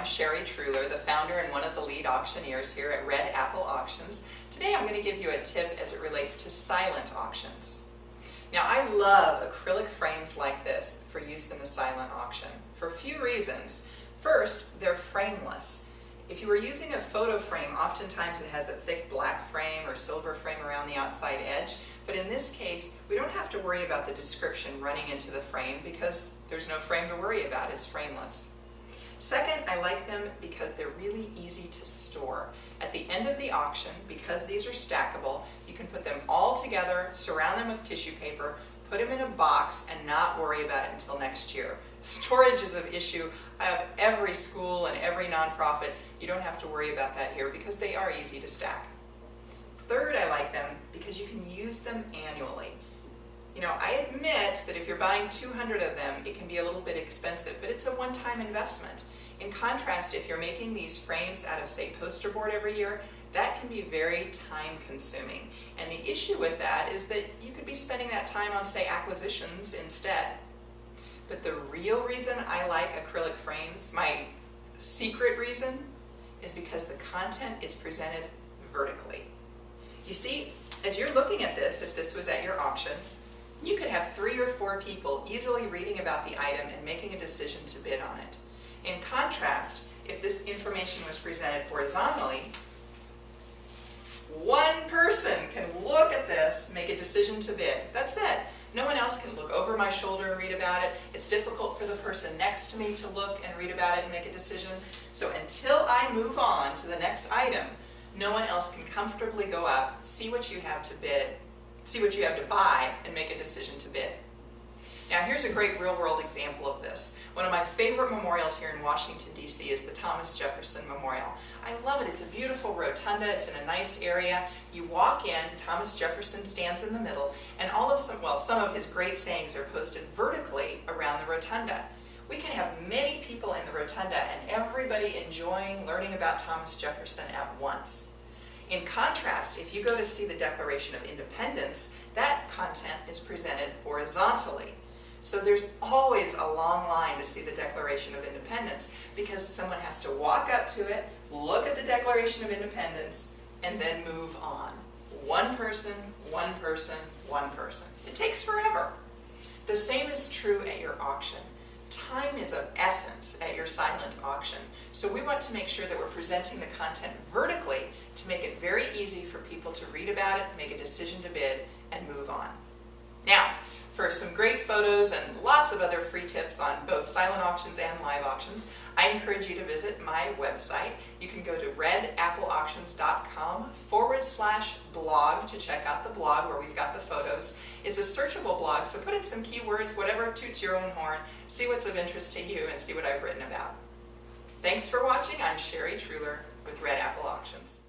I'm Sherry Truler, the founder and one of the lead auctioneers here at Red Apple Auctions. Today I'm going to give you a tip as it relates to silent auctions. Now I love acrylic frames like this for use in the silent auction for a few reasons. First, they're frameless. If you were using a photo frame, oftentimes it has a thick black frame or silver frame around the outside edge, but in this case we don't have to worry about the description running into the frame because there's no frame to worry about, it's frameless. Second, I like them because they're really easy to store. At the end of the auction, because these are stackable, you can put them all together, surround them with tissue paper, put them in a box, and not worry about it until next year. Storage is an issue of every school and every nonprofit. You don't have to worry about that here because they are easy to stack. Third, I like them because you can use them annually. You know, I admit that if you're buying 200 of them, it can be a little bit expensive, but it's a one-time investment. In contrast, if you're making these frames out of, say, poster board every year, that can be very time-consuming. And the issue with that is that you could be spending that time on, say, acquisitions instead. But the real reason I like acrylic frames, my secret reason, is because the content is presented vertically. You see, as you're looking at this, if this was at your auction, you could have 3 or 4 people easily reading about the item and making a decision to bid on it. In contrast, if this information was presented horizontally, one person can look at this, make a decision to bid. That's it. No one else can look over my shoulder and read about it. It's difficult for the person next to me to look and read about it and make a decision. So until I move on to the next item, no one else can comfortably go up, see what you have to bid, see what you have to buy, and make a decision to bid. Now here's a great real-world example of this. One of my favorite memorials here in Washington, D.C. is the Thomas Jefferson Memorial. I love it. It's a beautiful rotunda. It's in a nice area. You walk in, Thomas Jefferson stands in the middle, and some of his great sayings are posted vertically around the rotunda. We can have many people in the rotunda and everybody enjoying learning about Thomas Jefferson at once. In contrast, if you go to see the Declaration of Independence, that content is presented horizontally. So there's always a long line to see the Declaration of Independence because someone has to walk up to it, look at the Declaration of Independence, and then move on. One person, one person, one person. It takes forever. The same is true at your auction. Time is of essence at your silent auction, so we want to make sure that we're presenting the content vertically to make it very easy for people to read about it, make a decision to bid, and move on. Now, for some great photos and lots of other free tips on both silent auctions and live auctions, I encourage you to visit my website. You can go to redappleauctions.com/blog to check out the blog where we've got the photos. It's a searchable blog, so put in some keywords, whatever toots your own horn, see what's of interest to you, and see what I've written about. Thanks for watching. I'm Sherry Truler with Red Apple Auctions.